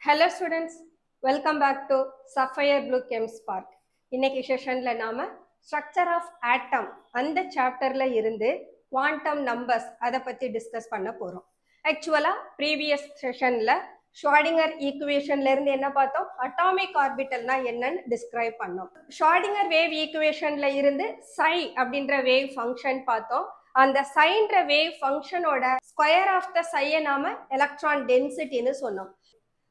Hello students, welcome back to Sapphire Blue Chem Spark. இன்னைக்கு செஷன்ல நாம structure of ஆட்டம் அந்த சாப்டர்ல இருந்து குவாண்டம் நம்பர்ஸ் அதை பத்தி டிஸ்கஸ் பண்ண போறோம். ஆக்சுவலா ப்ரீவியஸ் செஷன்ல ஷ்ரோடிங்கர் ஈக்குவேஷன்ல இருந்து என்ன பார்த்தோம், அட்டாமிக் ஆர்பிட்டல்னா என்னன்னு டிஸ்கிரைப் பண்ணோம். ஷ்ரோடிங்கர் வேவ் ஈக்குவேஷன்ல இருந்து psi அப்படின்ற வேவ் ஃபங்க்ஷன் பார்த்தோம். அந்த சைன்ற வேவ் ஃபங்க்ஷனோட ஸ்கொயர் ஆஃப் த சையை நாம எலக்ட்ரான் டென்சிட்டின்னு சொன்னோம்.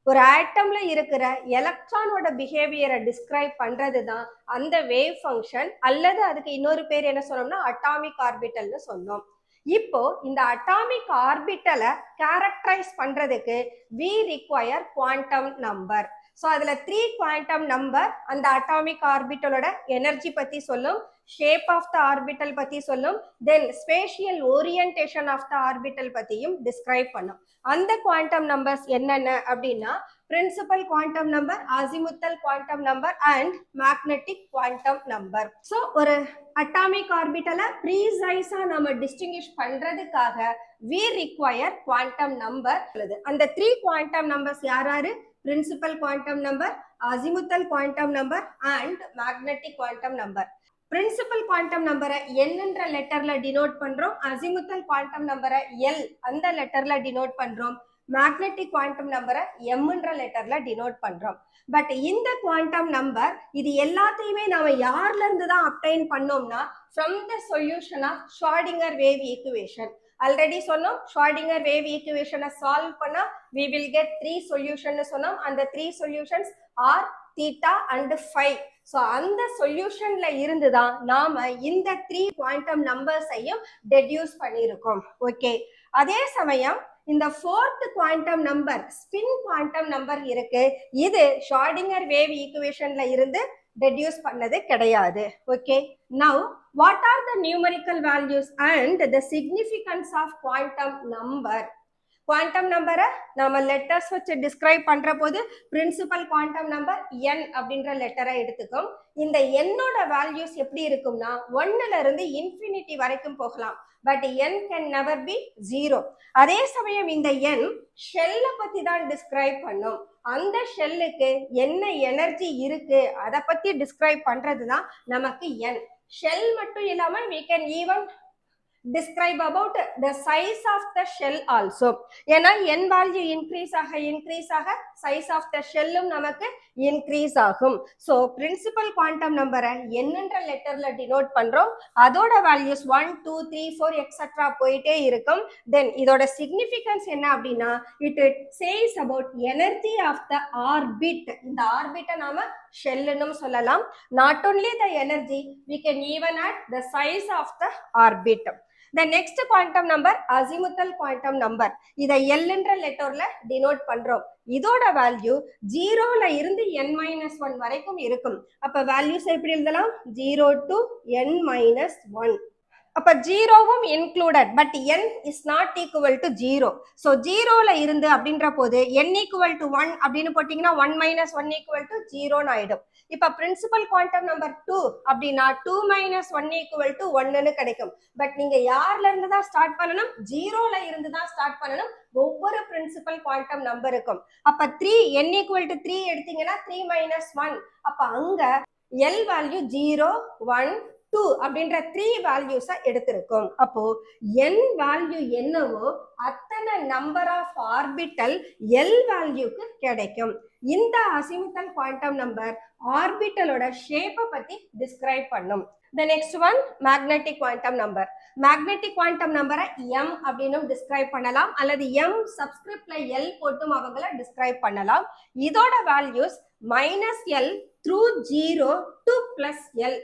ஒரு ஆட்டம்ல இருக்கிற எலக்ட்ரானோட பிஹேவியரை டிஸ்கிரைப் பண்றது தான் அந்த வேவ் ஃபங்க்ஷன், அல்லது அதுக்கு இன்னொரு பேர் என்ன சொன்னோம்னா அட்டாமிக் ஆர்பிட்டல்னு சொன்னோம். இப்போ இந்த அட்டாமிக் ஆர்பிட்டலை கேரக்டரைஸ் பண்றதுக்கு we require quantum number. So அதுல 3 குவாண்டம் நம்பர் அந்த அட்டாமிக் ஆர்பிட்டலோட எனர்ஜி பத்தி சொல்லும், ஷேப் ஆஃப் த ஆர்பிட்டல் பத்தி சொல்லும், then spatial orientation of the orbital பத்தியும் டிஸ்கிரைப் பண்ணும். அந்த குவாண்டம் நம்பர்ஸ் என்னென்ன அப்படின்னா principal quantum number, azimuthal quantum number and magnetic quantum number. So ஒரு அட்டாமிக் ஆர்பிட்டலை ப்ரீசைஸா நம்ம டிஸ்டிங்கிஷ் பண்றதுக்காக we require குவாண்டம் நம்பர். அந்த 3 quantum numbers யாராரு? Principal quantum number, azimuthal quantum number and magnetic quantum number. Principal quantum நம்பரை என்னன்ற லெட்டர்ல denote பண்றோம், அசிமுத்தல் குவாண்டம் நம்பரை எல் அந்த லெட்டர்ல டினோட் பண்றோம், மேக்னெட்டிக் குவாண்டம் நம்பரை எம்ன்ற லெட்டர்ல டினோட் பண்றோம். பட் இந்த குவாண்டம் நம்பர் இது எல்லாத்தையுமே நாம யார்ல இருந்து தான் அப்டைன் பண்ணோம்னா from the solution of Schrodinger wave equation. Already சொன்னோம், ஷ்ரோடிங்கர் வேவ் ஈக்குவேஷனை சால்வ் பண்ணா we will get 3 சொல்யூஷன் சொன்னோம். அந்த 3 solutions are theta and phi. So அந்த சொல்யூஷன்ல இருந்து தான் நாம இந்த 3 குவாண்டம் நம்பர்ஸையும் டெடியூஸ் பண்ணியிருக்கோம். ஓகே, அதே சமயம் இந்த 4th quantum number spin quantum number இருக்கு, இது ஷ்ரோடிங்கர் வேவ் ஈக்குவேஷன்ல இருந்து deduce பண்ணது கிடையாது. Okay, now what are the numerical values and the significance of quantum number? Quantum நம்பரை நாம லெட்டர்ஸ் வச்சு டிஸ்கிரைப் பண்ற போது பிரின்சிபல் குவாண்டம் நம்பர் n அப்படின்ற லெட்டரை எடுத்துக்கும். இந்த என்னோட வேல்யூஸ் எப்படி இருக்கும்னா 1ல இருந்து இன்ஃபினிட்டி வரைக்கும் போகலாம், but n can never be 0. அதே சமயம் இந்த n ஷெல்லை பத்தி தான் டிஸ்கிரைப் பண்ணும். அந்த ஷெல்லுக்கு என்ன எனர்ஜி இருக்கு அதை பத்தி டிஸ்கிரைப் பண்றது தான் நமக்கு n. ஷெல் மட்டும் இல்லாம we can even describe about the size of the shell also. ஏன்னா n value increase ஆக size of the shellும் நமக்கு increase ஆகும். So principal quantum நம்பரை என்னன்ற லெட்டர்ல டினோட் பண்றோம், அதோட வேல்யூஸ் 1 2 3 4 எக்ஸெட்ரா போயிட்டே இருக்கும். தென் இதோட சிக்னிஃபிகன்ஸ் என்ன அப்படின்னா it says about energy of the orbit. இந்த ஆர்பிட்டை நாம ஷெல்லுன்னு சொல்லலாம். Not only the energy, we can even add the size of the orbit. The next quantum number azimuthal quantum number. இத L என்ற லெட்டர்ல டினோட் பண்றோம். இதோட வேல்யூ 0ல இருந்து n-1 வரைக்கும் இருக்கும். அப்ப வேல்யூஸ் எப்படி எழுதலாம்? 0 to n-1. அப்ப 0வும் included, but n is not equal to 0. So 0ல இருந்து அப்படின்ற போது n ஈக்குவல் டு 1 அப்படின்னு போட்டீங்கன்னா 1 - 1 ஈக்குவல் டு 0ன்னு ஆயிடும். இப்ப பிரின்சிபல் குவாண்டம் நம்பர் 2 அப்படின்னா 2 - 1 ஈக்குவல் டு 1ன்னு கிடைக்கும். பட் நீங்க யார்ல இருந்து தான் ஸ்டார்ட் பண்ணணும்? 0ல இருந்து தான் ஸ்டார்ட் பண்ணணும் ஒவ்வொரு பிரின்சிபல் குவாண்டம் நம்பருக்கும். அப்ப 3 n ஈக்குவல் டு 3 எடுத்தீங்கன்னா 3 - 1. அப்ப அங்க L வேல்யூ 0 1 2 அப்படின்ற 3 வேல்யூஸை எடுத்திருக்கும். அப்போ n வேல்யூ என்னவோ அத்தனை நம்பர் ஆஃப் ஆர்பிட்டல் L வேல்யூக்கு கிடைக்கும். இந்த அசிமுத்தல் குவாண்டம் நம்பர் ஆர்பிட்டலோட ஷேப்பை பத்தி டிஸ்கிரைப் பண்ணும். The next one, magnetic quantum number. Magnetic quantum number m அப்படினும் டிஸ்கிரைப் பண்ணலாம், அல்லது m சப்ஸ்கிரிப்ட்ல l போட்டும் அவங்கள டிஸ்கிரைப் பண்ணலாம். இதோட values -l through 0 to +l.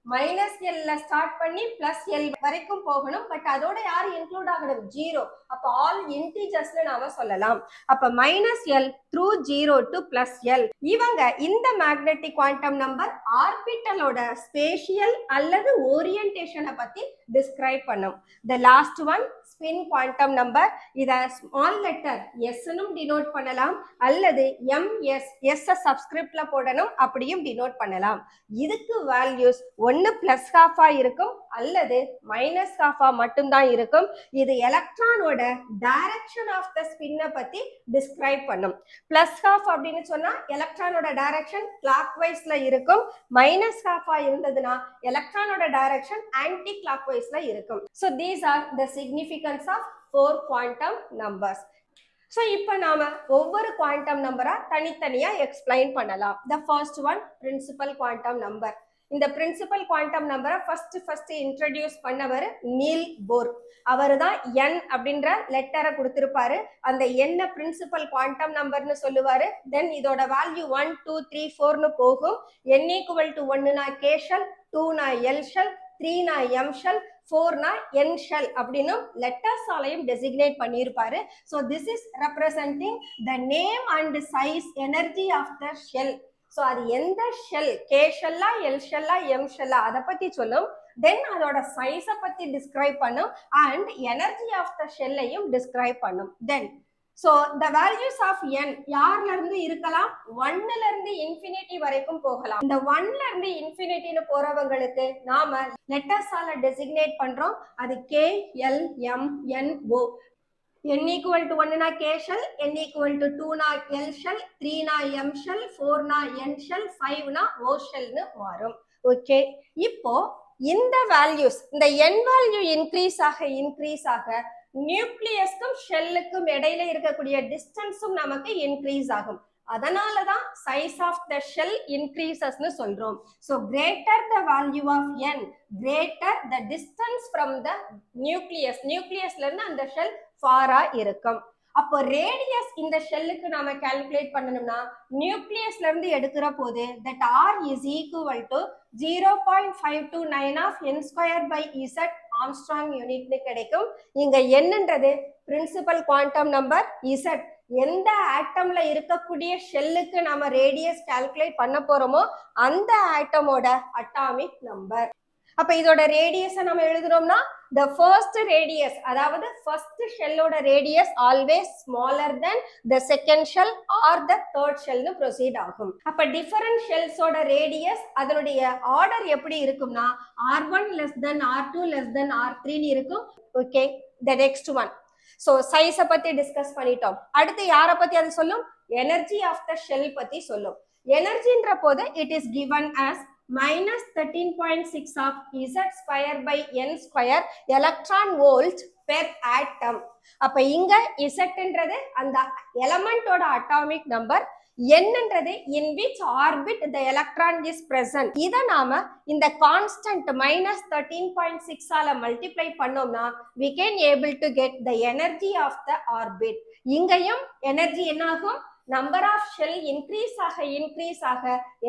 -l start பண்ணி +l வரைக்கும் போகணும், பட் அதோட யார் இன்க்ளூட் ஆகணும்? 0. அப்ப ஆல் இன்டிஜர்ஸ்னு நாம சொல்லலாம். அப்ப -l through 0 to +l. இவங்க இந்த மேக்னெட்டிக் குவாண்டம் நம்பர் ஆர்பிட்டலோட ஸ்பேஷியல் அல்லது ஓரியன்டேஷனை பத்தி டிஸ்கிரைப் பண்ணும். The last one, spin quantum number. இதை ஸ்மால் லெட்டர் எஸ்னும் டினோட் பண்ணலாம் அல்லது எம்எஸ் எஸ் சப்ஸ்கிரிப்ட்ல போடணும் அப்படியும் டினோட் பண்ணலாம். இதுக்கு வேல்யூஸ் ஒன்னு பிளஸ் ஹாஃபா இருக்கும் அல்லது மைனஸ் ஹாஃபா மட்டும்தான் இருக்கும். இது எலக்ட்ரானோட டைரக்ஷன் ஆஃப் த ஸ்பின்னை பத்தி டிஸ்கிரைப் பண்ணும். பிளஸ் ஹாஃப் அப்படின்னு சொன்னா எலக்ட்ரானோட டைரக்ஷன் கிளாக் வைஸ்ல இருக்கும். மைனஸ் ஹாஃபா இருந்ததுன்னா எலக்ட்ரானோட டைரக்ஷன் ஆன்டி கிளாக் வைஸ்ல இருக்கும். So these are the significance of 4 quantum numbers. So இப்போ நாம ஒவ்வொரு குவாண்டம் நம்பரா தனித்தனியா எக்ஸ்பிளைன் பண்ணலாம். The first one principal quantum number. இந்த பிரின்சிபல் குவாண்டம் நம்பரை ஃபர்ஸ்ட் இன்ட்ரடியூஸ் பண்ணவர் நீல் போர். அவர் தான் n அப்படின்ற லெட்டரை கொடுத்திருப்பாரு. அந்த n பிரின்சிபல் குவாண்டம் நம்பர்னு சொல்லுவாரு. தென் இதோட வேல்யூ 1 2 3 4னு போகும். n ஈக்குவல் டு 1னா k ஷெல், 2னா l ஷெல், 3னா m ஷெல், 4னா n ஷெல் அப்படின்னு லெட்டர்ஸ் ஆலையும் டெசிக்னேட் பண்ணியிருப்பாரு. So this is representing the name and size energy of the shell. So அது எந்த ஷெல், கே ஷெல்லா எல் ஷெல்லா எம் ஷெல்லா அதை பத்தி சொல்லும். தென் அதோட சைஸை பத்தி டிஸ்கிரைப் பண்ணும் அண்ட் எனர்ஜி ஆஃப் த ஷெல்லையும் டிஸ்கிரைப் பண்ணும். Then so the values of n யார்ல இருந்து இருக்கலாம், 1ல இருந்து இன்ஃபினிட்டி வரைக்கும் போகலாம். இந்த 1ல இருந்து இன்ஃபினிட்டின்னு போறவங்களுக்கு நாம லெட்டர்ஸால டெசிக்னேட் பண்றோம். அது K L M N O. n equal to 1 na k shell, n equal to 2 na l shell, 3 na m shell, 4 na n shell, 5 na o shell னு மாறும். ஓகே, இப்போ இந்த வேல்யூஸ் இந்த n வேல்யூ இன்க்ரீஸ் ஆக நியூக்ளியஸ்க்கும் ஷெல்லுக்கும் இடையில இருக்கக்கூடிய டிஸ்டன்ஸும் நமக்கு increase ஆகும். அதனாலதான் சைஸ் ஆஃப் த ஷெல் இன்க்ரீசஸ்னு சொல்றோம். So greater the value of n, greater the distance from the நியூக்ளியஸ்ல இருந்து அந்த ஷெல் ஃபாரா இருக்கும். அப்போ ரேடியஸ் இந்த ஷெல்லுக்கு நாம கால்குலேட் பண்ணணும்னா நியூக்ளியஸ்ல இருந்து எடுக்கிற போது that r is equal to 0.529 of n square by z angstrom யூனிட்னு கிடைக்கும். இங்க என்னன்றது பிரின்சிபல் குவாண்டம் நம்பர், z எந்த ஆட்டம்ல இருக்கக்கூடிய ஷெல்லுக்கு நாம ரேடியஸ் கால்குலேட் பண்ண போறோமோ அந்த ஆட்டமோட அட்டாமிக் நம்பர். அப்ப இதோட ரேடியஸை நம்ம எழுதுறோம்னா the first radius, அதாவது first ஷெல்லோட radius always smaller than the second shell or the third shellனு ப்ரொசீட் ஆகும். அப்ப டிஃபரண்ட் ஷெல்ஸோட ரேடியஸ் அதனுடைய ஆர்டர் எப்படி இருக்கும்னா r1 less than r2 less than r3 இருக்கும். Okay, the next one. So சைஸை பத்தி டிஸ்கஸ் பண்ணிட்டோம். அடுத்து யாரை பத்தி அது சொல்லும், எனர்ஜி ஆஃப் த ஷெல் பத்தி சொல்லும். எனர்ஜின்ற போது it is given as minus 13.6 of z square by n square electron volt per atom. அப்ப இங்க z அந்த எலமெண்டோட அட்டாமிக் நம்பர், என்னன்றது in which orbit the electron is present. இத நாம இந்த கான்ஸ்டன்ட் -13.6 ஆல மல்டிப்ளை பண்ணோம்னா we can able to get the energy of the orbit. இங்கேயும் எனர்ஜி என்ன ஆகும், நம்பர் ஆஃப் ஷெல் இன்க்ரீஸ் ஆக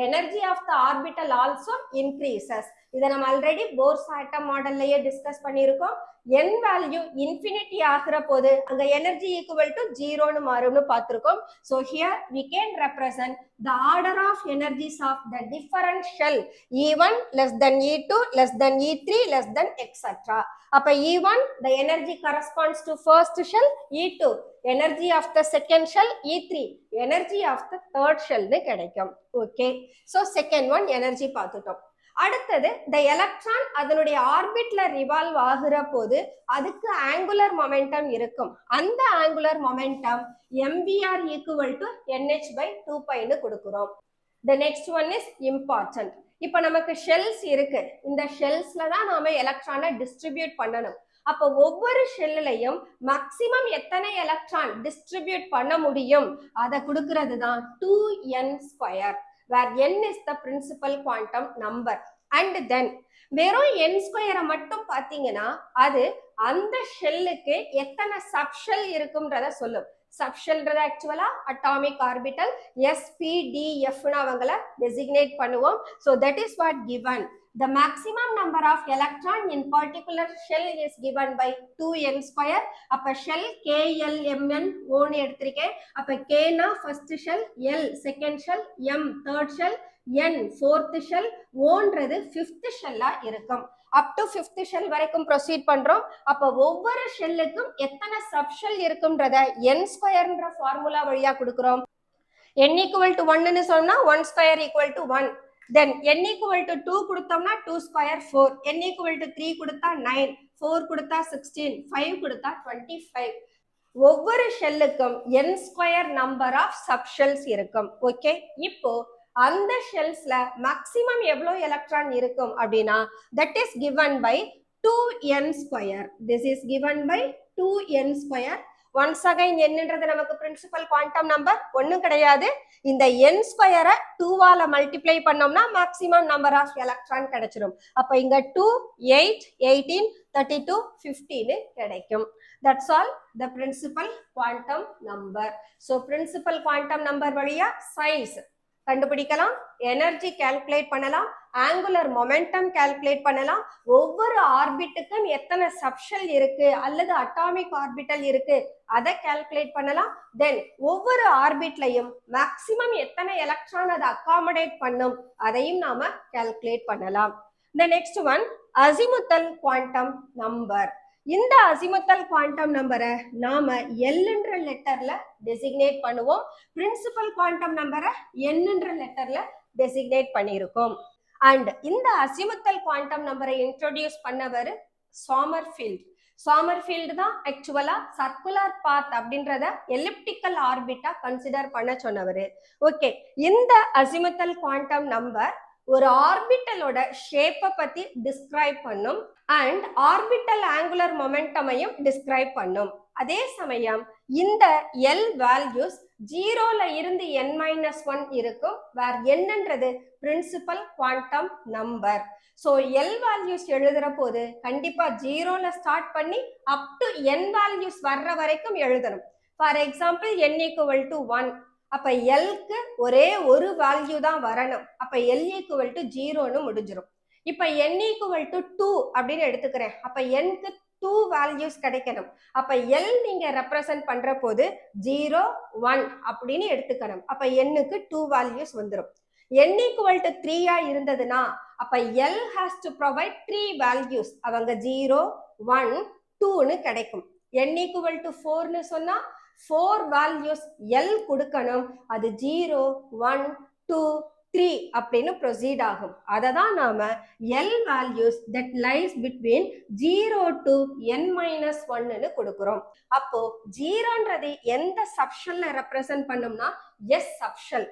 energy of the orbital also increases. இதை நம்ம ஆல்ரெடி போர்ஸ் ஆட்டம் மாடல்லையே டிஸ்கஸ் பண்ணியிருக்கோம். n வேல்யூ இன்ஃபினிட்டி ஆகிற போது அங்க எனர்ஜி ஈக்குவல் டு 0னு மாறும்னு பார்த்திருக்கோம். So here we can represent the order of energies of the different shell, E1 less than E2 less than E3 less than etc. அப்ப E1 the energy corresponds to first shell, E2 energy of the second shell, E3 energy of the third shell னு கிடைக்கும். Okay, so second one energy பார்த்துட்டோம். அடுத்தது the electron அதனுடைய ஆர்பிட்ல revolve ஆகிற போது அதுக்கு angular momentum இருக்கும். அந்த angular momentum mvr equal to nh by 2pi னு கொடுக்கிறோம். the next one is important. இப்ப நமக்கு ஷெல்ஸ் இருக்கு. இந்த ஷெல்ஸ்ல தான் நாம எலக்ட்ரானை டிஸ்ட்ரிபியூட் பண்ணணும். அப்ப ஒவ்வொரு ஷெல்லையும் மேக்சிமம் எத்தனை எலக்ட்ரான் டிஸ்ட்ரிபியூட் பண்ண முடியும் அதை கொடுக்கிறது தான் 2n square, where n is the principal quantum number. And then வெறும் n ஸ்கொயரை மட்டும் பாத்தீங்கன்னா அது அந்த ஷெல்லுக்கு எத்தனை சப்ஷெல் இருக்கும்ன்றத சொல்லும். சப்ஷெல்ன்றது ஆக்சுவலா அட்டாமிக் ஆர்பிட்டல், SPDF அவங்கள டெசிக்னேட் பண்ணுவோம். So that is what given the maximum number of electron in particular shell is given by 2n square. அப்ப shell KLMN ஓன்னு எடுத்திருக்கேன். அப்ப K னா first shell, L second shell, M third shell, N fourth shell, ஓன்றது fifth shell இருக்கும். up to fifth shell வரைக்கும் proceed பண்றோம். அப்ப ஒவ்வொரு ஷெல்லுக்கும் எத்தனை சப் ஷெல் இருக்கும்ன்றத n ஸ்கொயர்ன்ற ஃபார்முலா வழியா கொடுக்கிறோம். n equal to 1 ன்னு சொன்னா 1 square equal to 1. then n equal to 2 கொடுத்தோம்னா 2 square 4, n equal to 3 கொடுத்தா 9, 4 கொடுத்தா 16, 5 கொடுத்தா 25. ஒவ்வொரு ஷெல்லுக்கும் n square number of sub shells இருக்கும். ஓகே, இப்போ அந்த ஷெல்ஸ்ல மேக்ஸிமம் எவ்வளவு எலக்ட்ரான் இருக்கும் அப்படின்னா that is given by 2n square. this is given by 2n square. once again என்னன்றது நமக்கு பிரின்சிபல் குவாண்டம் நம்பர் ஒன்றும் கிடையாது. இந்த n ஸ்கொயரை 2ஆல மல்டிப்ளை பண்ணோம்னா மேக்ஸிமம் நம்பர் ஆஃப் எலக்ட்ரான் கிடைச்சிடும். அப்ப இங்க 2, 8, 18, 32, 15 கிடைக்கும். that's all the principal quantum number. so principal quantum number வழியா size கண்டுபிடிக்கலாம், எனர்ஜி கால்குலேட் பண்ணலாம், ஆங்குலர் மொமெண்டம் கால்குலேட் பண்ணலாம், ஒவ்வொரு ஆர்பிட்டுக்கும் எத்தனை சப்ஷெல் இருக்கு அல்லது அட்டாமிக் ஆர்பிட்டல் இருக்கு அதை கால்குலேட் பண்ணலாம். தென் ஒவ்வொரு ஆர்பிட்லையும் மேக்சிமம் எத்தனை எலக்ட்ரான் அதை அகாமடேட் பண்ணும் அதையும் நாம கால்குலேட் பண்ணலாம். the next one azimuthal quantum number. இந்த அசிமுத்தல் குவாண்டம் நம்பரை நாம எல்ன்ற லெட்டர்ல டெசிக்னேட் பண்ணுவோம். பிரின்சிபல் குவாண்டம் நம்பரை என்னன்ற லெட்டர்ல டெசிக்னேட் பண்ணியிருக்கோம். அண்ட் இந்த அசிமுத்தல் குவாண்டம் நம்பரை இன்ட்ரோடியூஸ் பண்ணவர் சாமர்ஃபீல்ட். சாமர்ஃபீல்டு தான் ஆக்சுவலா சர்க்குலர் பாத் அப்படின்றத எலிப்டிக்கல் ஆர்பிட்டா கன்சிடர் பண்ண சொன்னவர். ஓகே, இந்த அசிமுத்தல் குவாண்டம் நம்பர் ஒரு ஆர்பிட்டலோட ஷேப்பை பத்தி டிஸ்கிரைப் பண்ணும் அண்ட் ஆர்பிட்டல் ஆங்குலர் மொமெண்டமையும் டிஸ்கிரைப் பண்ணும். அதே சமயம் இந்த எல் வேல்யூஸ் 0ல இருந்து n-1 இருக்கும், வேர் என்னன்றது principal quantum number. So L values எழுதுற போது கண்டிப்பா 0ல ஸ்டார்ட் பண்ணி அப் டு n வேல்யூஸ் வர்ற வரைக்கும் எழுதணும். For example n equal to 1, அப்ப எல்க்கு ஒரே ஒரு வேல்யூ தான் வரணும். அப்ப l equal to 0ன்னு முடிஞ்சிடும். இப்ப n equal to 2 அப்படின்னு எடுத்துக்கிறேன். அப்ப nக்கு 2 வேல்யூஸ் கிடைக்கணும். அப்ப l நீங்க ரெப்ரசன்ட் பண்ற போது 0, 1 அப்படின்னு எடுத்துக்கணும். அப்ப nக்கு 2 வேல்யூஸ் வந்துடும். n equal to 3 இருந்ததுன்னா அப்ப l has to provide 3 values. அவங்க 0, 1, 2ன்னு கிடைக்கும். n equal to 4ன்னு சொன்னா 4 வேல்யூஸ் l கொடுக்கணும். அது 0, 1, 2, 3 அப்படின்னு ப்ரொசீட் ஆகும். அதை தான் நாம l values that lies between 0 to n-1ன்னு கொடுக்கிறோம். அப்போ 0ன்றது எந்த சப்ஷெல்ல ரெப்ரசன்ட் பண்ணும்னா s subshell.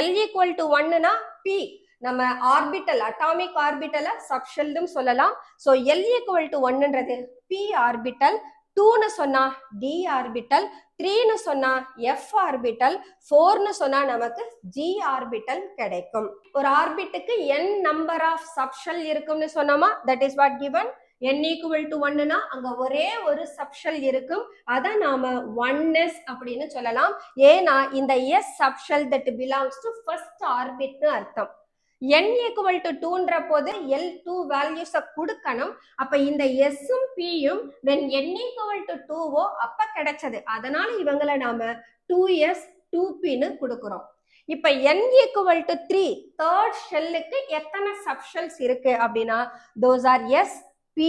l equal to 1னா p, நம்ம ஆர்பிட்டல் அட்டாமிக் ஆர்பிட்டல சப்ஷெல்லும் சொல்லலாம். ஸோ l equal to 1ன்றது p ஆர்பிட்டல், 2ன்னு சொன்னா d ஆர்பிட்டல், 3ன்னு சொன்னா f ஆர்பிட்டல், 4ன்னு சொன்னா நமக்கு g ஆர்பிட்டல் கிடைக்கும். ஒரு ஆர்பிட்டுக்கு n நம்பர் ஆஃப் சப்ஷெல் இருக்கும்னு சொன்னோமா, that is what given. n equal to 1னா அங்க ஒரே ஒரு சப்ஷெல் இருக்கும், அதை நாம 1s அப்படின்னு சொல்லலாம். ஏன்னா இந்த s subshell that belongs to first orbitனு அர்த்தம். n equal to 2ன்ற போது l 2 வேல்யூஸை கொடுக்கணும். அப்ப இந்த s-ம் p-யும் when n equal to 2வோ அப்ப கிடைச்சது. அதனால இவங்களை நாம 2s 2pன்னு கொடுக்கிறோம். இப்ப n equal to 3 தேர்ட் ஷெல்லுக்கு எத்தனை சப்ஷெல்ஸ் இருக்கு அப்படின்னா those are s, p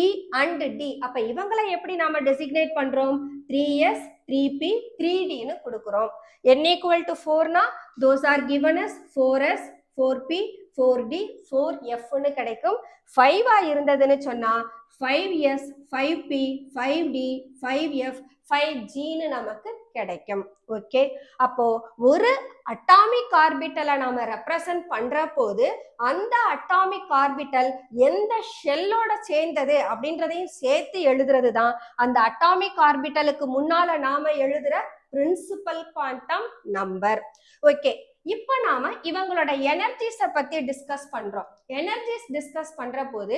and d. அப்ப இவங்களை எப்படி நாம டெசிக்னேட் பண்றோம்? 3s, 3p, 3dன்னு கொடுக்கிறோம். n equal to 4னா those are given as 4s, 4p, 4d, 4fன்னு கிடைக்கும். 5 இருந்ததுன்னு சொன்னா 5s, 5p, 5d, 5f, 5gன்னு நமக்கு கிடைக்கும். ஓகே, அப்போ ஒரு அட்டாமிக் ஆர்பிட்டலை நாம ரெப்ரசன்ட் பண்ற போது அந்த அட்டாமிக் ஆர்பிட்டல் எந்த ஷெல்லோட சேர்ந்தது அப்படின்றதையும் சேர்த்து எழுதுறது தான் அந்த அட்டாமிக் ஆர்பிட்டலுக்கு முன்னால நாம எழுதுற பிரின்சிபல் குவாண்டம் நம்பர். ஓகே, இப்ப நாம இவங்களோட எனர்ஜிஸை பத்தி டிஸ்கஸ் பண்றோம். எனர்ஜிஸ் டிஸ்கஸ் பண்ற போது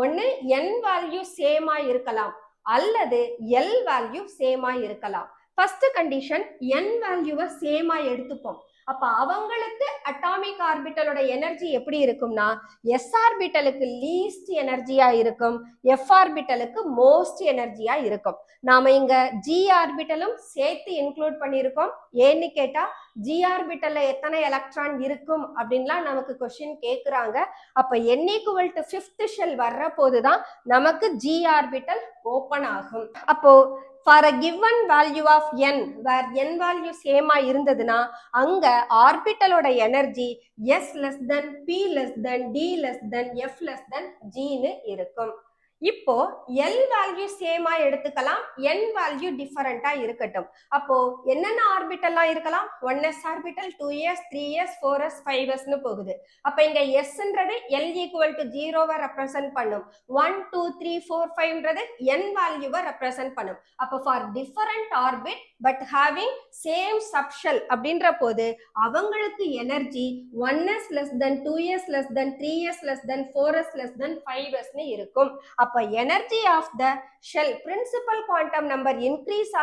ஒன்னு n வேல்யூ சேமா இருக்கலாம் அல்லது l வேல்யூ சேமா இருக்கலாம். ஃபர்ஸ்ட் கண்டிஷன் n வேல்யூவை சேமா எடுத்துப்போம். அப்ப அவங்களுக்கு அட்டாமிக் ஆர்பிட்டலோட எனர்ஜி எப்படி இருக்கும்னா s ஆர்பிட்டலுக்கு லீஸ்ட் எனர்ஜியா இருக்கும், f ஆர்பிட்டலுக்கு மோஸ்ட் எனர்ஜியா இருக்கும். நாம இங்க g ஆர்பிட்டலும் சேர்த்து இன்க்ளூட் பண்ணியிருக்கோம். ஏன்னு கேட்டா g ஆர்பிட்டல்ல எத்தனை எலக்ட்ரான் இருக்கும் அப்படின்லாம் நமக்கு கொஸ்டின் கேக்குறாங்க. அப்ப n equal to 5th shell வர்ற போதுதான் நமக்கு g ஆர்பிட்டல் ஓபன் ஆகும். அப்போ for a given value of n where n value same இருந்ததுன்னா அங்க ஆர்பிட்டலோட energy s less than p less than d less than f less than g ன்னு இருக்கும். இப்போ L வேல்யூ சேமா எடுத்துக்கலாம், N வேல்யூ டிஃபரண்டா இருக்கட்டும். அப்போ என்னென்ன ஆர்பிட்டல்லாம் இருக்கலாம்? 1s orbital, 2s, 3s, 4s, 5s னு போகுது. அப்ப இங்க sன்றது L equal to 0 ரெப்ரசன்ட் பண்ணும். 1 2 3 4 5ன்றது N வேல்யூவை ரெப்ரசன்ட் பண்ணும். அப்ப for different orbit but having same subshell அப்படின்ற போது அவங்களுக்கு energy 1s less than 2s less than 3s less than 4s less than 5s னு இருக்கும். அப்ப energy of the shell principal quantum number increase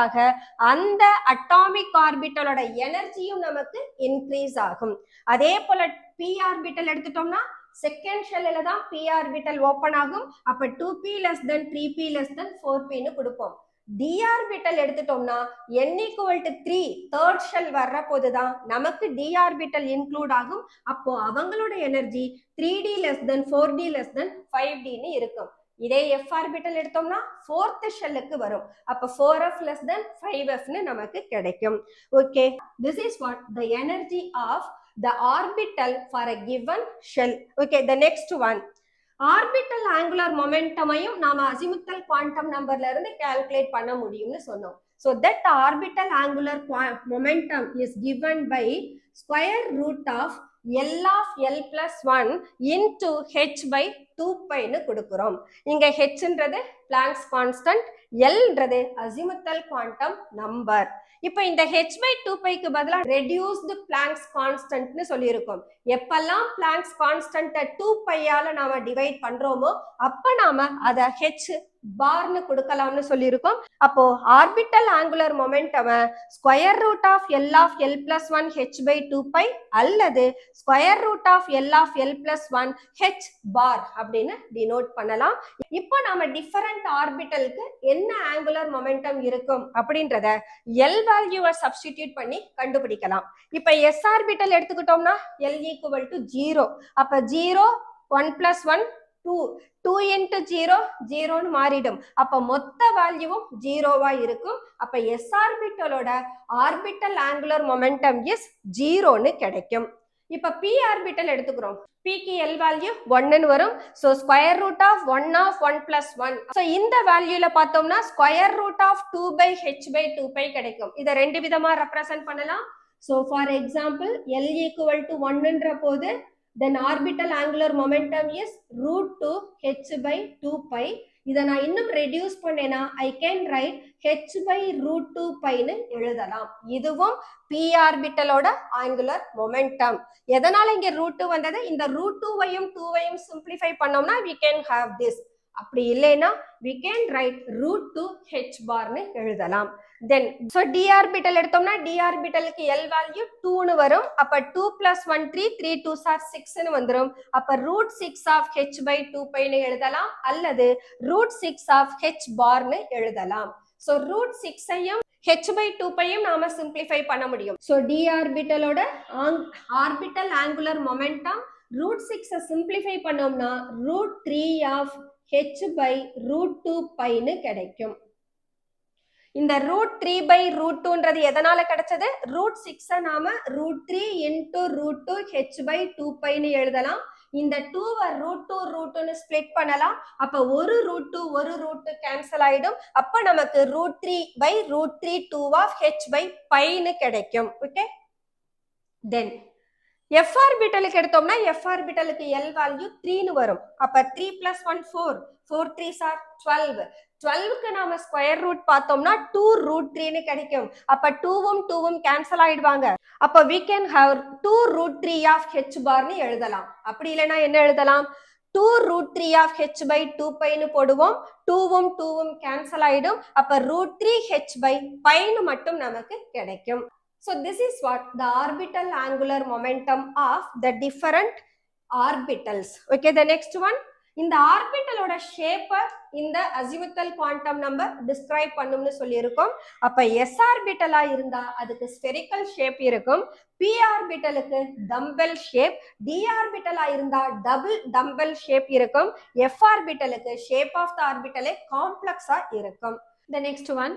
ஆக அந்த அட்டாமிக் ஆர்பிட்டலோட எனர்ஜியும் நமக்கு இன்க்ரீஸ் ஆகும். அதே போல p ஆர்பிட்டல் எடுத்துட்டோம்னா செகண்ட் ஷெல்ல தான் p ஆர்பிட்டல் ஓபன் ஆகும். அப்ப 2p less than 3p less than 4p னு கொடுப்போம். d ஆர்பிட்டல் எடுத்துட்டோம்னா n equal to 3 third shell வர்ற போதுதான் நமக்கு d ஆர்பிட்டல் இன்க்ளூட் ஆகும். அப்போ அவங்களோட energy 3d less than 4d less than 5d ன்னு இருக்கும். இதே f ஆர்பிட்டல் எடுத்தோம்னா ஃபோர்த் ஷெல்லுக்கு வரும். அப்ப 4f less than 5f ன்னு நமக்கு கிடைக்கும். Okay, this is what the energy of the orbital for a given shell. Okay, the next one, orbital angular மொமெண்டமையும் நாம அசிமுத்தல் குவாண்டம் நம்பர்ல இருந்து கால்குலேட் பண்ண முடியும்னு சொன்னோம். So that orbital angular momentum is given by square root of L of L plus 1 into h by 2 pi னு கொடுக்கிறோம். இங்க hன்றது பிளாங்க்ஸ் கான்ஸ்டன்ட், Lன்றது அசிமுத்தல் குவாண்டம் நம்பர். இப்போ இந்த h by 2 pi க்கு பதிலா ரெடியூஸ்டு பிளாங்க்ஸ் கான்ஸ்டன்ட்னு சொல்லியிருக்கோம். எப்பெல்லாம் பிளாங்க்ஸ் கான்ஸ்டன்ட்டை 2 pi ஆல நாம டிவைட் பண்றோமோ அப்ப நாம அத h பார்னு கொடுக்கலாம்னு சொல்லியிருக்கோம். அப்போ orbital angular momentum square root of L plus 1 h by 2 pi அல்லது square root of L plus 1 h bar அப்படின்னு டினோட் பண்ணலாம். இப்போ நாம டிஃபரண்ட் ஆர்பிட்டலுக்கு என்ன ஆங்குலர் மொமெண்டம் இருக்கும் அப்படின்றத L வேல்யூவை சப்ஸ்டிடியூட் பண்ணி கண்டுபிடிக்கலாம். இப்ப S ஆர்பிட்டல் எடுத்துக்கிட்டோம்னா L equal to 0. அப்ப 0 1 plus 1 2 into 0 0ன்னு மாறிடும். அப்ப மொத்த வேல்யூவும் 0வா இருக்கும். அப்ப s ஆர்பிட்டலோட ஆர்பிட்டல் ஆங்குலர் மொமெண்டம் இஸ் 0ன்னு கிடைக்கும். இப்ப p ஆர்பிட்டல் எடுத்துக்கிறோம். p க்கு l வேல்யூ 1ன்னு வரும். So square root of 1 of 1 plus 1. So இந்த வேல்யூல பார்த்தோம்னா square root of 2 by h by 2 pi கிடைக்கும். இத ரெண்டு விதமா ரெப்ரசன்ட் பண்ணலாம். So for example l equal to 1ன்ற போது then orbital angular momentum is root 2 h by 2 pi. இதை நான் இன்னும் reduce பண்ணேனா I can write h by root 2 pi ன்னு எழுதலாம். இதுவும் p ஆர்பிட்டலோட angular momentum. எதனால இங்க root 2 வந்தது? இந்த root 2வையும் 2வையும் simplify பண்ணோம்னா we can have this. அப்படி இல்லைனா we can write root 2 h bar ன்னு எழுதலாம். Then so d ஆர்பிட்டல் எடுத்தோம்னா d ஆர்பிட்டலுக்கு l வேல்யூ 2 ன்னு வரும். அப்ப 2 plus 1 3 3 2s are 6 ன்னு வந்துரும். அப்ப root 6 of h by 2 pi ன்னு எழுதலாம் அல்லது root 6 of h bar ன்னு எழுதலாம். So root 6ஐயும் h by 2 pi-யும் நாம simplify பண்ண முடியும். So d ஆர்பிட்டலோட orbital angular momentum root 6 simplify பண்ணோம்னா root 3 of h by root 2 pi ன்னு கிடைக்கும். இந்த root 3 by root 2ன்றது எதனால கிடைச்சது? root 6 நாம root 3 into root 2 h by 2 pi ன்னு எழுதலாம். இந்த 2 root 2 ன்னு ஸ்ப்ளிட் பண்ணலாம். அப்ப ஒரு root 2 ஒரு root 2 கேன்சல் ஆயிடும். அப்ப நமக்கு root 3 by root 3 2 of h by pi ன்னு கிடைக்கும். ஓகே, தென் f ஆர்பிட்டலுக்கு எடுத்தோம்னா f ஆர்பிட்டலுக்கு l வேல்யூ 3 ன்னு வரும். அப்ப 3 plus 1 4 4 3s are 12. 12க்கு நாம ஸ்கொயர் ரூட் பார்த்தோம்னா 2 root 3 ன்னு கிடைக்கும். அப்ப 2வும் 2வும் கேன்சல் ஆயிடுவாங்க. அப்ப we can have 2 root 3 of h bar ன்னு எழுதலாம். அப்படி இல்லைன்னா என்ன எழுதலாம்? 2 root 3 of h by 2 pi ன்னு போடுவோம். 2வும் 2வும் கேன்சல் ஆயிடும். அப்ப root 3 h by pi ன்னு மட்டும் நமக்கு கிடைக்கும். So this is what the orbital angular momentum of the different orbitals. Okay, the next one, இந்த ஆர்பிட்டலோட ஷேப்பை இந்த அசிமுத்தல் குவாண்டம் நம்பர் டிஸ்கிரைப் பண்ணும்னு சொல்லியிருக்கோம். அப்ப எஸ் ஆர்பிட்டலா இருந்தா அதுக்கு ஸ்பெரிக்கல் ஷேப் இருக்கும், பி ஆர்பிட்டலுக்கு டம்பல் ஷேப், டி ஆர்பிட்டலா இருந்தா டபுள் டம்பல் ஷேப் இருக்கும், எஃப் ஆர்பிட்டலுக்கு ஷேப் ஆஃப் த ஆர்பிட்டலே காம்ப்ளெக்ஸா இருக்கும். The next one,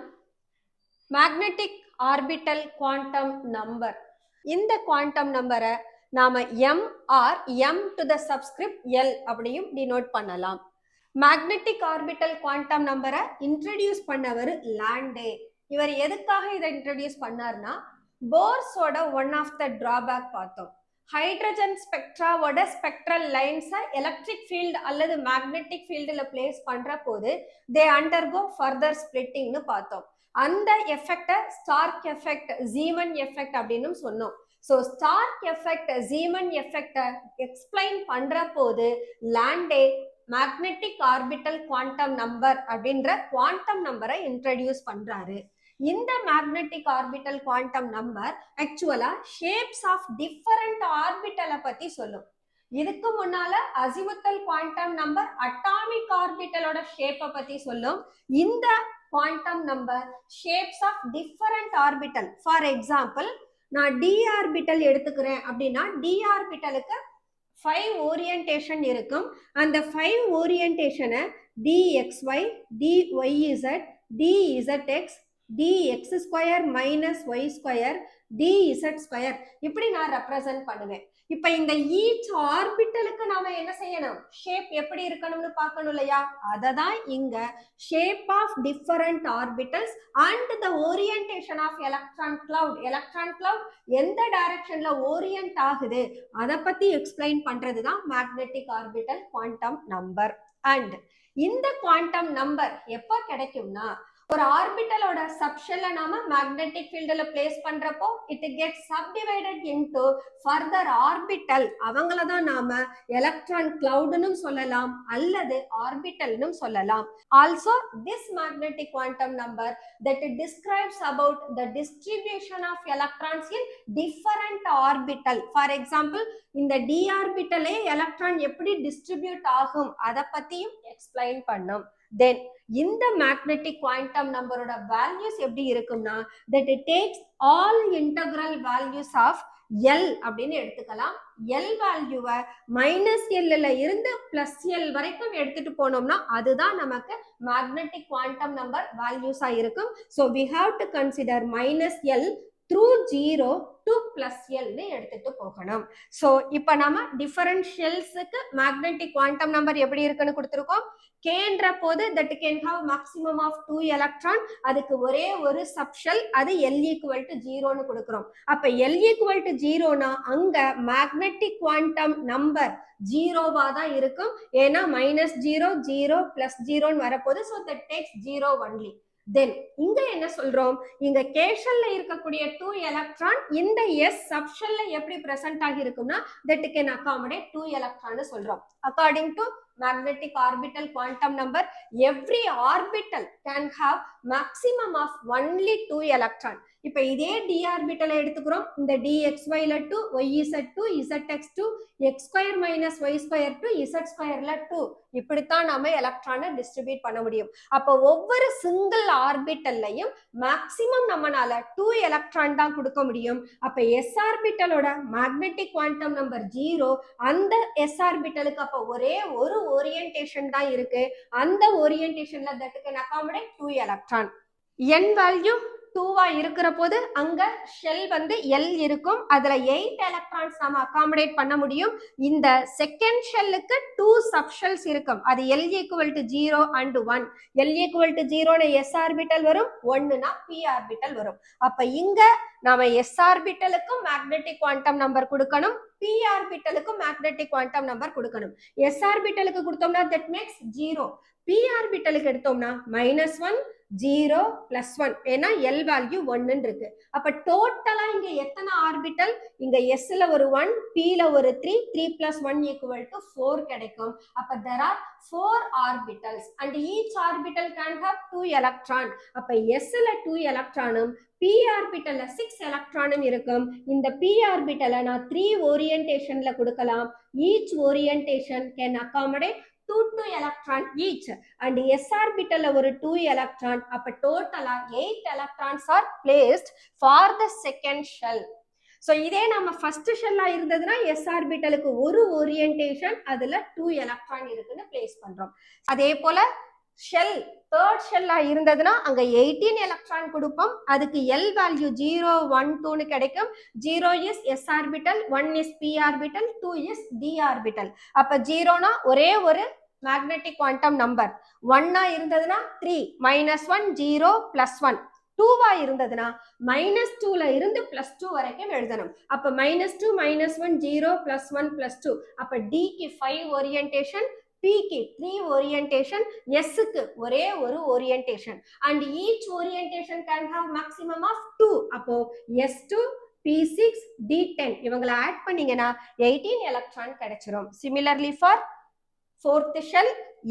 magnetic orbital quantum number. இந்த குவாண்டம் நம்பரை நாம m or m to the subscript l அப்படியும் டினோட் பண்ணலாம். மேக்னெட்டிக் ஆர்பிட்டல் குவாண்டம் நம்பரை இன்ட்ரடியூஸ் பண்ணவர் லாண்டே. இவர் எதுக்காக இதை இன்ட்ரடியூஸ் பண்ணார்னா, போர்ஸோட ஒன் ஆஃப் த டிராபேக் பார்த்தோம். ஹைட்ரஜன் ஸ்பெக்ட்ராவோட ஸ்பெக்ட்ரல் லைன்ஸை எலக்ட்ரிக் ஃபீல்டு அல்லது மேக்னெட்டிக் ஃபீல்டுல பிளேஸ் பண்ற போது தே அண்டர்கோ ஃபர்தர் ஸ்பிளிட்டிங்னு பார்த்தோம். அந்த எஃபெக்டை ஸ்டார்க் எஃபெக்ட், ஜீமன் எஃபெக்ட் அப்படின்னு சொன்னோம். ஸோ ஸ்டார்க் எஃபெக்ட், ஜீமன் எஃபெக்டை எக்ஸ்பிளைன் பண்ற போது Lande magnetic orbital quantum number அப்படின்ற குவாண்டம் நம்பரை இன்ட்ரடியூஸ் பண்றாரு. இந்த மேக்னெட்டிக் ஆர்பிட்டல் குவாண்டம் நம்பர் ஆக்சுவலா ஷேப்ஸ் ஆஃப் டிஃபரண்ட் ஆர்பிட்டலை பத்தி சொல்லும். இதுக்கு முன்னால அசிமுத்தல் குவாண்டம் நம்பர் அட்டாமிக் ஆர்பிட்டலோட ஷேப்பை பத்தி சொல்லும். இந்த quantum number shapes of different orbital. For example, நான் டி ஆர்பிட்டல் எடுத்துக்கிறேன் அப்படின்னா டி ஆர்பிட்டலுக்கு 5 ஓரியன்டேஷன் இருக்கும். அந்த 5 ஓரியன்டேஷனை dxy, dyz, dzx, dx square minus Y square, dz square இப்படி நான் ரெப்ரசன்ட் பண்ணுவேன். இப்ப இந்த ஈச் ஆர்பிட்டலுக்கு நாம என்ன செய்யணும், ஷேப் எப்படி இருக்கணும்னு பார்க்கணும் இல்லையா? அததான் இங்க shape of different orbitals and the orientation of electron cloud. Electron cloud எந்த டைரக்ஷன்ல ஓரியன்ட் ஆகுது அதை பத்தி எக்ஸ்பிளைன் பண்றதுதான் magnetic orbital quantum number. And இந்த குவாண்டம் நம்பர் எப்ப கிடைக்கும்னா, ஒரு ஆர்பிட்டலோட சப்ஷெல்ல நாம மேக்னெட்டிக் ஃபீல்டுல பிளேஸ் பண்றப்போ it gets subdivided into further orbital. அவங்கள தான் நாம எலக்ட்ரான் கிளவுட்னு சொல்லலாம் அல்லது ஆர்பிட்டல்னு சொல்லலாம். Also this magnetic quantum number that describes about the distribution of electrons in different orbital. For example, இந்த d ஆர்பிட்டலே எலக்ட்ரான் எப்படி டிஸ்ட்ரிபியூட் ஆகும் அதை பத்தியும் எக்ஸ்பிளைன் பண்ணும். தென் இந்த மேக்னெட்டிக் குவாண்டம் நம்பரோட வேல்யூஸ் எப்படி இருக்கும்னா, that it takes all integral values of L அப்படின்னு எடுத்துக்கலாம். L வேல்யூவை -L இருந்து +L வரைக்கும் எடுத்துட்டு போனோம்னா அதுதான் நமக்கு மேக்னெட்டிக் குவாண்டம் நம்பர் வேல்யூஸா இருக்கும். So we have to consider -L through 0 to +L எடுத்துட்டு போகணும். ஸோ இப்போ நம்ம டிஃபரன்ஷியல்ஸுக்கு மேக்னெட்டிக் குவாண்டம் நம்பர் எப்படி இருக்குன்னு கொடுத்துருக்கோம். கேன்ற போது that can have maximum of 2 electron, அதுக்கு ஒரே ஒரு சப்ஷெல், அது L equal to 0ன்னு கொடுக்குறோம். அப்ப L equal to 0னா அங்க மேக்னெட்டிக் குவாண்டம் நம்பர் 0வா தான் இருக்கும். ஏன்னா -0 0 +0ன்னு வரப்போது. So that takes 0 only. தென் இங்க என்ன சொல்றோம், இங்க கேஷல்ல இருக்கக்கூடிய 2 எலக்ட்ரான் இந்த எஸ் சப்ஷெல்ல எப்படி பிரசன்ட் ஆகி இருக்கும்னா that can accommodate 2 எலக்ட்ரான் சொல்றோம். According to magnetic orbital quantum number, every orbital can have maximum of only 2 electron. இப்ப இதே d ஆர்பிட்டலை எடுத்துக்கிறோம். இந்த dxy ல 2, yz 2, zx 2, x square minus y square 2, z ஸ்கொயர்ல 2. இப்படித்தான் நாம எலக்ட்ரானை டிஸ்ட்ரிபியூட் பண்ண முடியும். அப்ப ஒவ்வொரு சிங்கிள் ஆர்பிட்டல்லையும் மேக்சிமம் நம்மளால 2 எலக்ட்ரான் தான் கொடுக்க முடியும். அப்ப s ஆர்பிட்டலோட மேக்னெட்டிக் குவாண்டம் நம்பர் 0. அந்த s ஆர்பிட்டலுக்கு அப்ப ஒரே ஒரு ஓரியன்டேஷன் தான் இருக்கு. அந்த ஓரியன்டேஷன்ல that can accommodate 2 electron. n value 2வா இருக்கிற போது அங்க ஷெல் வந்து L இருக்கும். அதுல 8 எலக்ட்ரான்ஸ் நாம அகாமடேட் பண்ண முடியும். இந்த செகண்ட் ஷெல்லுக்கு 2 சப்ஷெல்ஸ் இருக்கும். அது L equal to 0 and 1. L equal to 0னா S orbital வரும், 1னா P ஆர்பிட்டல் வரும். அப்ப இங்க நாம S ஆர்பிட்டலுக்கும் மேக்னெட்டிக் குவாண்டம் நம்பர் கொடுக்கணும், P ஆர்பிட்டலுக்கும் மேக்னெட்டிக் குவாண்டம் நம்பர் கொடுக்கணும். S ஆர்பிட்டலுக்கு கொடுத்தோம்னா that makes 0. P ஆர்பிட்டலுக்கு எடுத்தோம்னா -1 0 plus 1 ஏன்னா L வேல்யூ 1 இருக்கு. அப்ப டோட்டலா இங்க எத்தனை ஆர்பிட்டல்? இங்க S ல ஒரு 1, P ல ஒரு 3, 3 plus 1 equal to 4 கிடைக்கும். அப்ப there are 4 orbitals and each orbital can have 2 electron. அப்ப S ல 2 electronum, P ஆர்பிட்டல்ல 6 எலக்ட்ரானும் இருக்கும். இந்த P ஆர்பிட்டலை நான் 3 ஓரியன்டேஷன்ல கொடுக்கலாம். Each orientation can accommodate 2 electron each and S orbital ஒரு 2 electron. அப்ப டோட்டலா 8 electrons are placed for the second shell. So இதே நம்ம ஃபர்ஸ்ட் ஷெல்லா இருந்ததுன்னா S ஆர்பிட்டலுக்கு ஒரு ஓரியன்டேஷன், அதுல 2 எலக்ட்ரான் இருக்குன்னு பிளேஸ் பண்றோம். அதே போல ஷெல் தேர்ட் ஷெல்லா இருந்ததுன்னா அங்க 18 எலக்ட்ரான் கொடுப்போம். அதுக்கு L வேல்யூ 0 1 2 கிடைக்கும். 0 is S orbital, 1 is P orbital, 2 is D orbital. அப்ப 0னா ஒரே ஒரு மேக்னெட்டிக் குவாண்டம் நம்பர். 1 இருந்ததுன்னா 3 -1 0 +1. 2 இருந்ததுன்னா -2ல இருந்து +2 வரைக்கும் எழுதணும். அப்ப -2 -1 0 +1 +2. அப்ப D க்கு 5 ஓரியன்டேஷன், P க்கு 3 ஓரியன்டேஷன், S க்கு ஒரே ஒரு orientation. And each orientation can have maximum of 2. அப்போ S2 P6 D10 இவங்களை ஆட் பண்ணீங்கன்னா 18 எலக்ட்ரான் கிடைச்சிரும். Similarly for fourth shell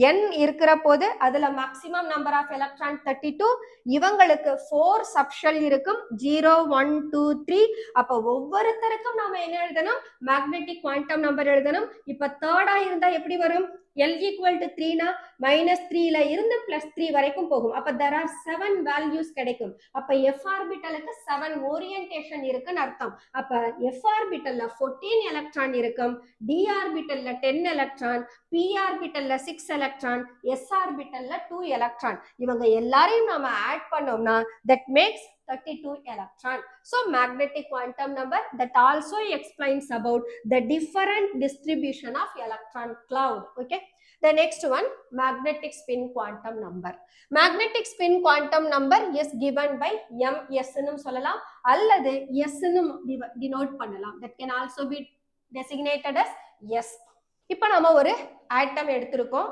n இருக்கிற போது அதுல மேக்ஸிமம் நம்பர் ஆஃப் எலக்ட்ரான் 32. இவங்களுக்கு 4 சப்ஷெல் இருக்கும், 0 1 2 3. அப்ப ஒவ்வொருத்தருக்கும் நாம என்ன எழுதணும்? மேக்னெட்டிக் குவாண்டம் நம்பர் எழுதணும். இப்ப தேர்டா இருந்தா எப்படி வரும்? L equal to 3 னா -3ல இருந்து +3 வரைக்கும் போகும். அப்ப there are 7 values கிடைக்கும். அப்ப F ஆர்பிட்டலுக்கு 7 ஓரியன்டேஷன் இருக்குன்னு அர்த்தம். அப்ப F ஆர்பிட்டல்ல 14 எலக்ட்ரான் இருக்கும், D ஆர்பிட்டல்ல 10 electron, P ஆர்பிட்டல்ல 6 electron, S ஆர்பிட்டல்ல 2 electron. இவங்க எல்லாரையும் நாம ஆட் பண்ணோம்னா that makes 32 electron. So magnetic quantum number that also explains about the different distribution of electron cloud. Okay. The next one, magnetic spin quantum number. Magnetic spin quantum number is given by ms னும் சொல்லலாம் அல்லது s னும் denote பண்ணலாம். That can also be designated as s. இப்போ நாம ஒரு ஆட்டம் எடுத்திருக்கோம்.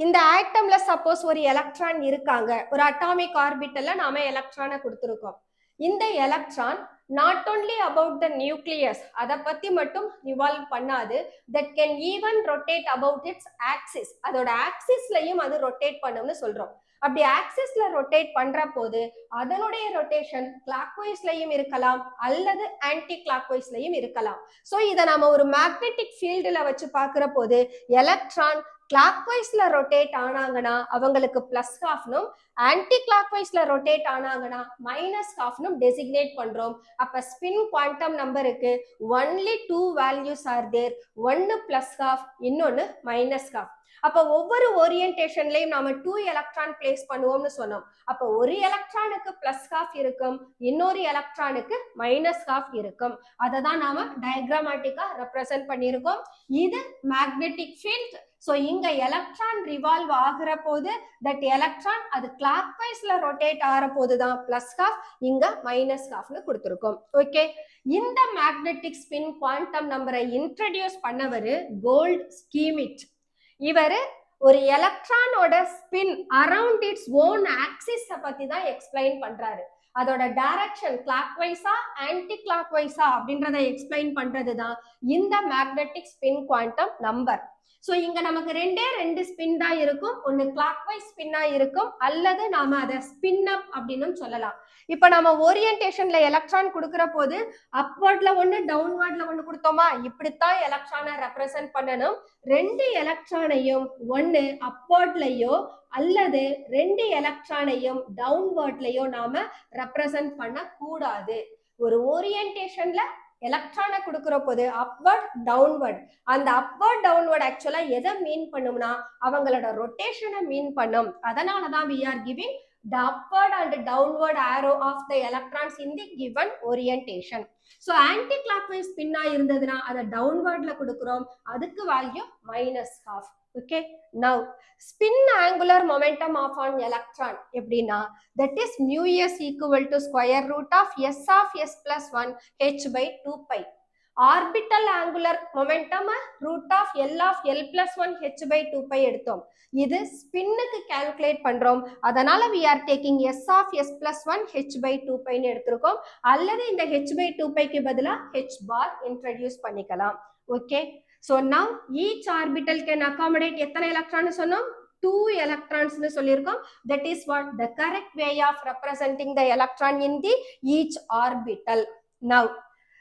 இந்த ஆட்டம்ல சப்போஸ் ஒரு எலக்ட்ரான் இருக்காங்க, ஒரு அட்டாமிக் ஆர்பிட்டல்ல நாம எலக்ட்ரானை கொடுத்திருக்கோம். இந்த electron not only about the nucleus, அதை பத்தி மட்டும் ரிவால்வ் பண்ணாது, that can even rotate about it's axis. அதோட ஆக்சிஸ்லயும் அது ரொட்டேட் பண்ணும்னு சொல்றோம். அப்படி ஆக்சிஸ்ல ரொட்டேட் பண்ற போது அதனுடைய ரொட்டேஷன் கிளாக்வைஸ்லயும் இருக்கலாம் அல்லது ஆன்டி கிளாக்வைஸ்லயும் இருக்கலாம். சோ இதை நாம ஒரு மேக்னெட்டிக் ஃபீல்டுல வச்சு பாக்குற போது எலக்ட்ரான் கிளாக்வைஸ்ல ரொட்டேட் ஆனாங்கன்னா அவங்களுக்கு பிளஸ் ஹாஃப்னும், ஆன்டி கிளாக்வைஸ்ல ரொட்டேட் ஆனாங்கன்னா மைனஸ் ஹாஃப்னும் டெசிக்னேட் பண்றோம். அப்ப ஸ்பின் குவாண்டம் நம்பருக்கு ஒன்லி 2 வேல்யூஸ் ஆர் தேர். ஒன்னு பிளஸ் ஹாஃப், இன்னொன்னு மைனஸ் ஹாஃப். அப்ப ஒவ்வொரு ஓரியன்டேஷன்லயும் நாம 2 எலக்ட்ரான் பிளேஸ் பண்ணுவோம்னு சொன்னோம். அப்ப ஒரு எலக்ட்ரானுக்கு பிளஸ் ஹாஃப் இருக்கும், இன்னொரு எலக்ட்ரானுக்கு மைனஸ் ஹாஃப் இருக்கும். அதை தான் நாம டயக்ராமேட்டிக்கா ரெப்ரசென்ட் பண்ணியிருக்கோம். இது மேக்னெட்டிக் ஃபீல்ட். சோ இங்க எலக்ட்ரான் ரிவால்வ் ஆகிற போது தட் எலக்ட்ரான் அது கிளாக் வைஸ்ல ரொட்டேட் ஆகிற போதுதான் பிளஸ் ஹாஃப், இங்க மைனஸ் ஹாஃப்னு கொடுத்திருக்கோம். ஓகே, இந்த மேக்னெட்டிக் ஸ்பின் குவாண்டம் நம்பரை இன்ட்ரடியூஸ் பண்ணவரு கோல்ட் ஸ்கீமிட். இவரு ஒரு எலக்ட்ரானோட spin around its own axis பத்தி தான் எக்ஸ்பிளைன் பண்றாரு. அதோட டைரக்ஷன் கிளாக் வைஸா ஆன்டி கிளாக் வைஸா அப்படின்றத எக்ஸ்பிளைன் பண்றதுதான் இந்த magnetic spin quantum number. So இங்க நமக்கு ரெண்டு ஸ்பின் தான் இருக்கும். ஒன்னு கிளாக் வைஸ் ஸ்பின்னா இருக்கும் அல்லது நாம அதை ஸ்பின் அப் அப்படின்னு சொல்லலாம். இப்ப நம்ம ஓரியன்டேஷன்ல எலக்ட்ரான் கொடுக்கிற போது அப்வர்ட்ல ஒண்ணு டவுன்வர்ட்ல ஒண்ணு கொடுத்தோமா, இப்படித்தான் எலக்ட்ரானை ரெப்ரசென்ட் பண்ணணும். 2 எலக்ட்ரானையும் ஒன்னு அப்வர்ட்லயோ அல்லது 2 எலக்ட்ரானையும் டவுன்வர்ட்லயோ நாம ரெப்ரசென்ட் பண்ண கூடாது. ஒரு ஓரியன்டேஷன்ல எலக்ட்ரானை கொடுக்கிற போது அப்வர்ட் டவுன்வர்ட், அந்த அப்வர்ட் டவுன்வர்ட் ஆக்சுவலா எதை மீன் பண்ணும்னா அவங்களோட ரொட்டேஷனை மீன் பண்ணும். அதனாலதான் we are giving the upward and downward arrow of the electrons in the given orientation. So anti-clockwise spin இருந்ததுன்னா அதை downwardல கொடுக்கிறோம், அதுக்கு value -half. Okay, now spin angular momentum of an electron எப்படின்னா that is mu s equal to square root of s plus 1 h by 2 pi. Orbital angular momentum root of L plus 1 h by 2 pi எடுத்தோம். இது ஸ்பின்னுக்கு calculate பண்றோம். அதனால we are taking s of s plus 1 h by 2 pi ன்னு எடுத்திருக்கோம். அல்லது இந்த h by 2 pi க்கு பதிலா h bar introduce பண்ணிக்கலாம். Okay. So now each orbital can accommodate எத்தனை எலக்ட்ரான் சொன்னோம்? 2 electrons னு சொல்லியிருக்கோம். That is what the correct way of representing the electron in the each orbital. Now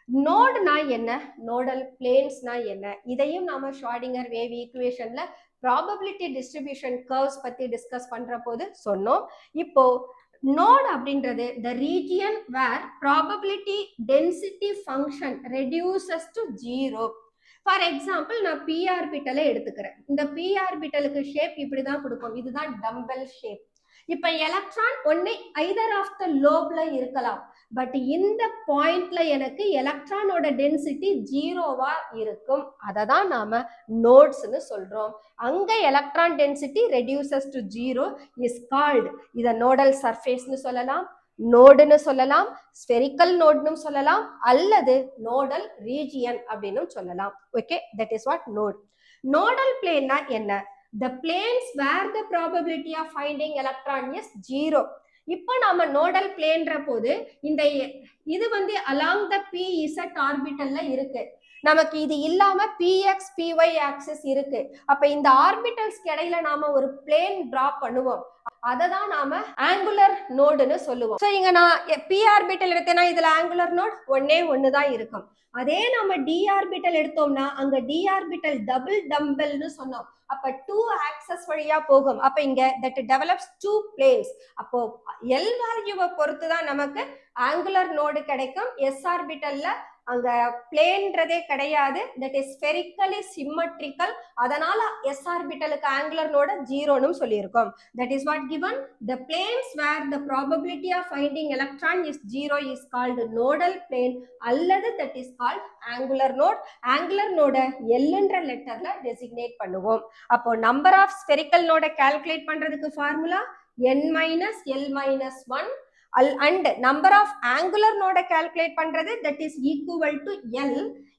node na என்ன, nodal planes na என்ன, இதையும் நாம Schrodinger wave ஈக்குவேஷன்ல probability distribution curves பத்தி டிஸ்கஸ் பண்ற போது சொன்னோம். இப்போ node அப்படின்றது the region where probability density function reduces to 0. For example, நான் p ஆர்பிட்டலை எடுத்துக்கிறேன். இந்த p ஆர்பிட்டலுக்கு ஷேப் இப்படிதான் கொடுக்கும். இதுதான் டம்பல் ஷேப். இப்ப எலக்ட்ரான் ஒண்ணு ஐதர் ஆஃப் த லோப்ல இருக்கலாம். பட் இந்த பாயிண்ட்ல எனக்கு எலக்ட்ரானோட டென்சிட்டி 0வா இருக்கும். அதை தான் நாம நோட்ஸ்னு சொல்றோம். அங்க electron density reduces to 0 is called, இத நோடல் சர்ஃபேஸ்னு சொல்லலாம், நோடுன்னு சொல்லலாம், ஸ்பெரிக்கல் நோட்னு சொல்லலாம், அல்லது நோடல் ரீஜியன் அப்படின்னு சொல்லலாம். Okay, that is what node. Nodal பிளேன்னா என்ன? The planes where the probability of finding electron is 0. இப்போ நாம நோடல் பிளேன்ற போது இந்த இது வந்து along the pz ஆர்பிட்டல்ல இருக்கு. நமக்கு இது இல்லாம px py ஆக்சிஸ் இருக்கு. அப்ப இந்த ஆர்பிட்டல்ஸ்க்கு இடையில நாம ஒரு பிளேன் டிரா பண்ணுவோம். அதை தான் நாம ஆங்குலர் நோடுன்னு சொல்லுவோம். ஸோ இங்க நான் p ஆர்பிட்டல் எடுத்தேன்னா இதுல ஆங்குலர் நோட் ஒண்ணு தான் இருக்கும். அதே நம்ம d ஆர்பிட்டல் எடுத்தோம்னா அங்க d ஆர்பிட்டல் டபுள் டம்பல்னு சொன்னோம். அப்ப 2 ஆக்சஸ் வழியா போகும். அப்ப இங்க that develops 2 planes. அப்போ L வேல்யூவை பொறுத்து தான் நமக்கு ஆங்குலர் நோடு கிடைக்கும். s ஆர்பிட்டல்ல அங்க பிளேன்றதே கிடையாது. That is spherically symmetrical. அதனால s ஆர்பிட்டலுக்கு ஆங்குலர் நோட 0ன்னு சொல்லியிருக்கோம். That is what given. The planes where the probability of finding electron is 0 is called nodal plane, அல்லது that is called angular node. angular node Lன்ற லெட்டர்ல designate பண்ணுவோம். அப்போ number of spherical நோட calculate பண்றதுக்கு formula n minus L minus 1 and number of angular node calculate பண்றது that is equal to L.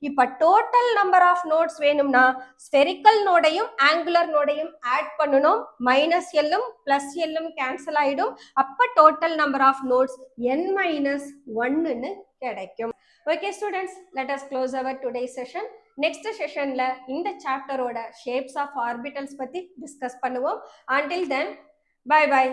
இப்ப total number of nodes வேணும்னா spherical நோடையும் angular நோடையும் add பண்ணனும். minus L உம் plus L உம் cancel ஆயிடும். அப்ப total number of nodes n minus 1 ன்னு கிடைக்கும். Okay students, let us close our today's session. Next sessionல இந்த chapter ஓட shapes of orbitals பத்தி discuss பண்ணுவோம். Until then, bye bye.